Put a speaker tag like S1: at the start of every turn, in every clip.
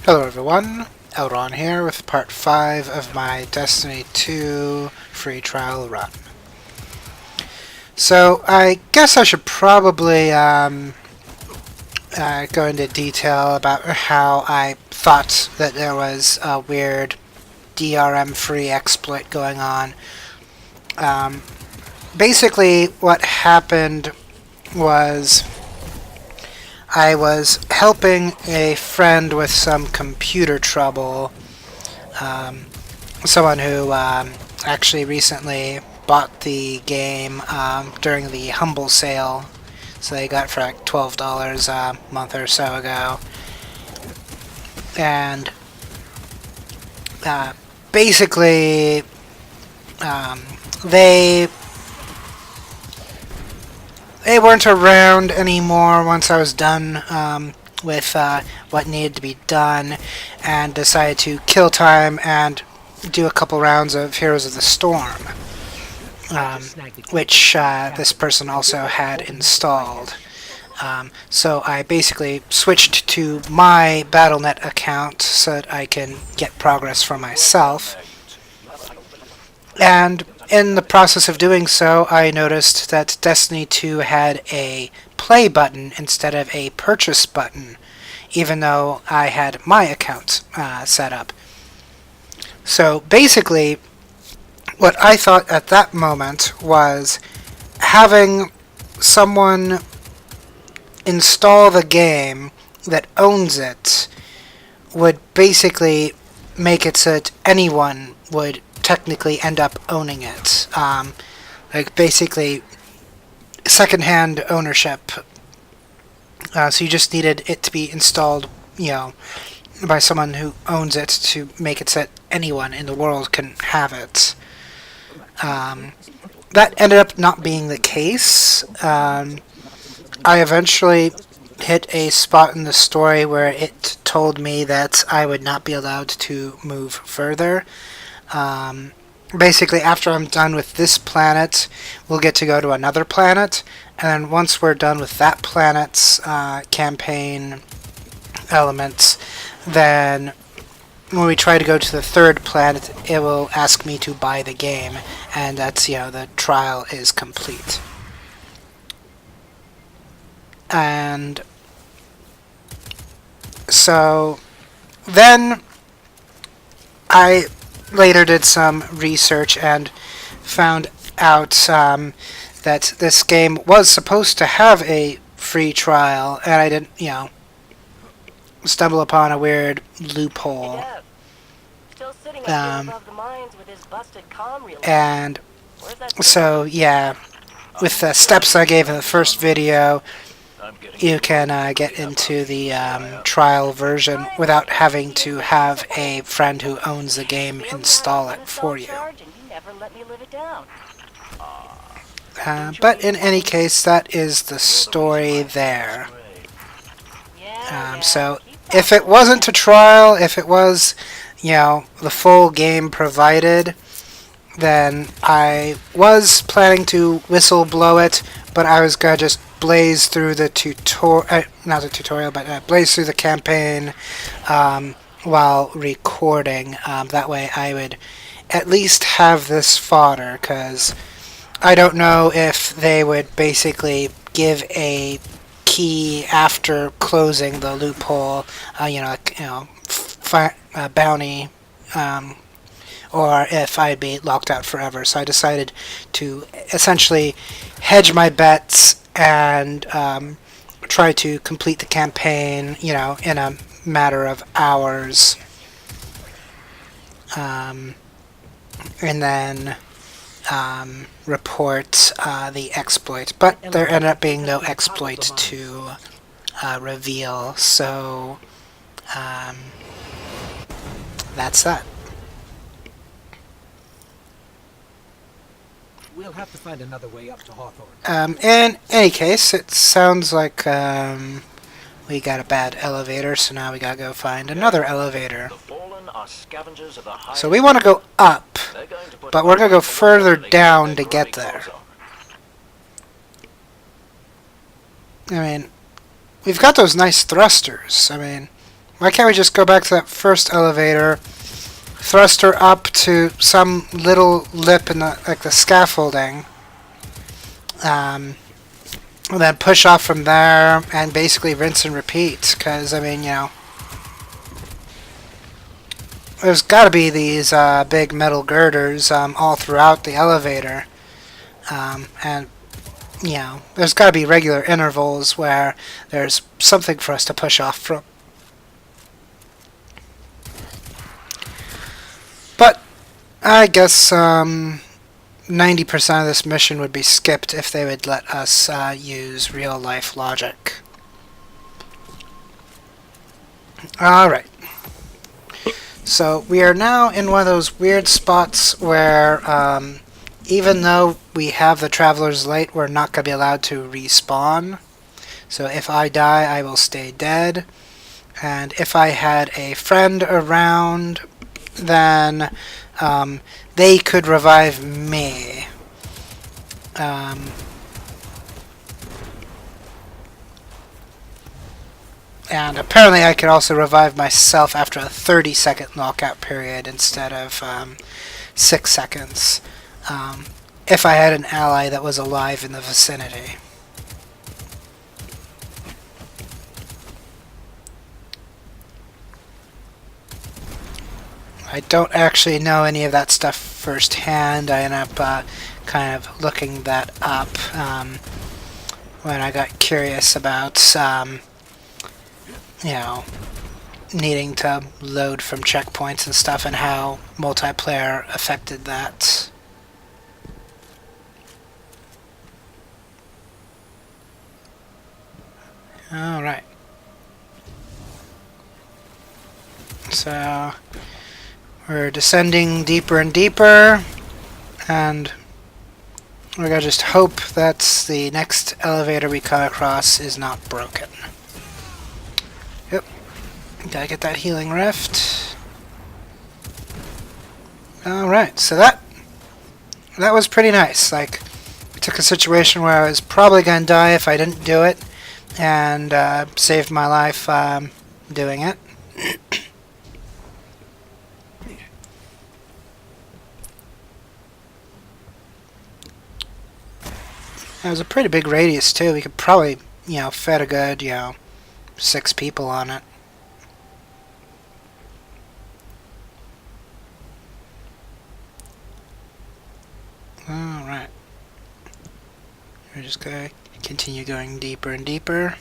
S1: Hello everyone, LRon here with part 5 of my Destiny 2 free trial run. So I guess I should probably go into detail about how I thought that there was a weird DRM free exploit going on. Basically what happened was I was helping a friend with some computer trouble. Someone who actually recently bought the game during the Humble sale. So they got it for like $12 a month or so ago. And basically, they weren't around anymore once I was done with what needed to be done, and decided to kill time and do a couple rounds of Heroes of the Storm, which this person also had installed. So I basically switched to my Battle.net account so that I can get progress for myself. And in the process of doing so, I noticed that Destiny 2 had a play button instead of a purchase button, even though I had my account set up. So basically, what I thought at that moment was having someone install the game that owns it would basically make it so that anyone would technically end up owning it. Like basically second-hand ownership. So you just needed it to be installed, by someone who owns it to make it so that anyone in the world can have it. That ended up not being the case. I eventually hit a spot in the story where it told me that I would not be allowed to move further. Basically, after I'm done with this planet, we'll get to go to another planet, and then once we're done with that planet's campaign elements, then when we try to go to the third planet, it will ask me to buy the game, and that's, the trial is complete. And so then I later did some research and found out that this game was supposed to have a free trial, and I didn't, stumble upon a weird loophole. And so, yeah, with the steps I gave in the first video, you can get into the trial version without having to have a friend who owns the game install it for you. But in any case, that is the story there. So if it wasn't a trial, if it was, the full game provided, then I was planning to whistle blow it, but I was going to just blaze through the blaze through the campaign while recording. That way I would at least have this fodder, because I don't know if they would basically give a key after closing the loophole, bounty, or if I'd be locked out forever. So I decided to essentially hedge my bets and try to complete the campaign, in a matter of hours. And then report the exploit. But there ended up being no exploit to reveal, so that's that.
S2: We'll have to find another way up to Hawthorne.
S1: In any case, it sounds like we got a bad elevator, so now we gotta go find another elevator. So we want to go up, but we're gonna go further down to get there. I mean, we've got those nice thrusters. I mean, Why can't we just go back to that first elevator, thrust her up to some little lip in the, like the scaffolding, and then push off from there and basically rinse and repeat? Because, I mean, you know, there's got to be these big metal girders all throughout the elevator. And, you know, there's got to be regular intervals where there's something for us to push off from. But I guess 90% of this mission would be skipped if they would let us use real-life logic. Alright. So we are now in one of those weird spots where even though we have the Traveler's Light, we're not going to be allowed to respawn. So if I die, I will stay dead. And if I had a friend around, then they could revive me. And apparently I could also revive myself after a 30-second knockout period instead of 6 seconds. If I had an ally that was alive in the vicinity. I don't actually know any of that stuff firsthand. I ended up kind of looking that up when I got curious about, you know, needing to load from checkpoints and stuff and how multiplayer affected that. Alright. So we're descending deeper and deeper, and we're gonna just hope that the next elevator we come across is not broken. Yep. Gotta get that healing rift. Alright, so that was pretty nice. Like, we took a situation where I was probably gonna die if I didn't do it, and saved my life doing it. It was a pretty big radius too. We could probably, you know, fit a good, you know, 6 people on it. Alright. We're just gonna continue going deeper and deeper.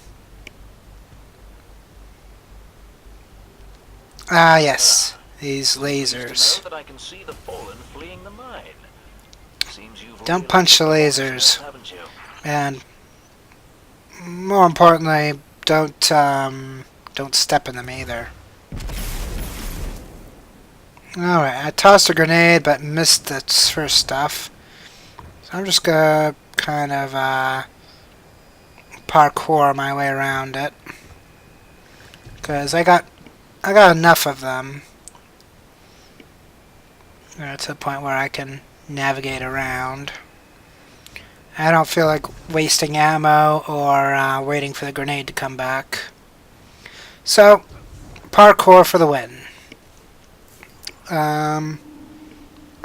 S1: Ah, yes. These lasers. Don't punch the lasers. And more importantly, don't step in them either. Alright, I tossed a grenade but missed the first stuff. So I'm just gonna kind of parkour my way around it. Because I got enough of them. To the point where I can navigate around. I don't feel like wasting ammo or waiting for the grenade to come back. So, parkour for the win.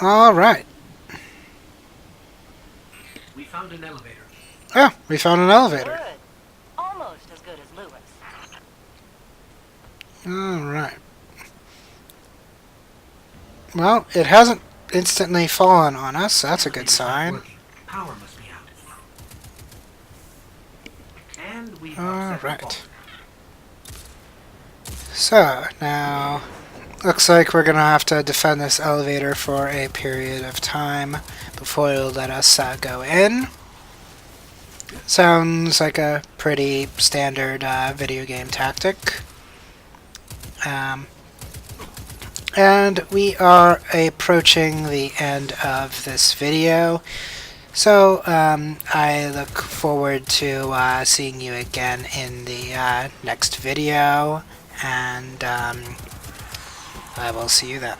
S1: Alright.
S2: We found an elevator.
S1: Oh, we found an elevator.
S3: Good. Almost as good as Lewis.
S1: Alright. Well, it hasn't instantly fallen on us, so that's a good sign.
S2: Power must be out. And we
S1: Alright. So, now, looks like we're gonna have to defend this elevator for a period of time before it'll let us go in. Sounds like a pretty standard video game tactic. And we are approaching the end of this video. So, I look forward to seeing you again in the next video, and I will see you then.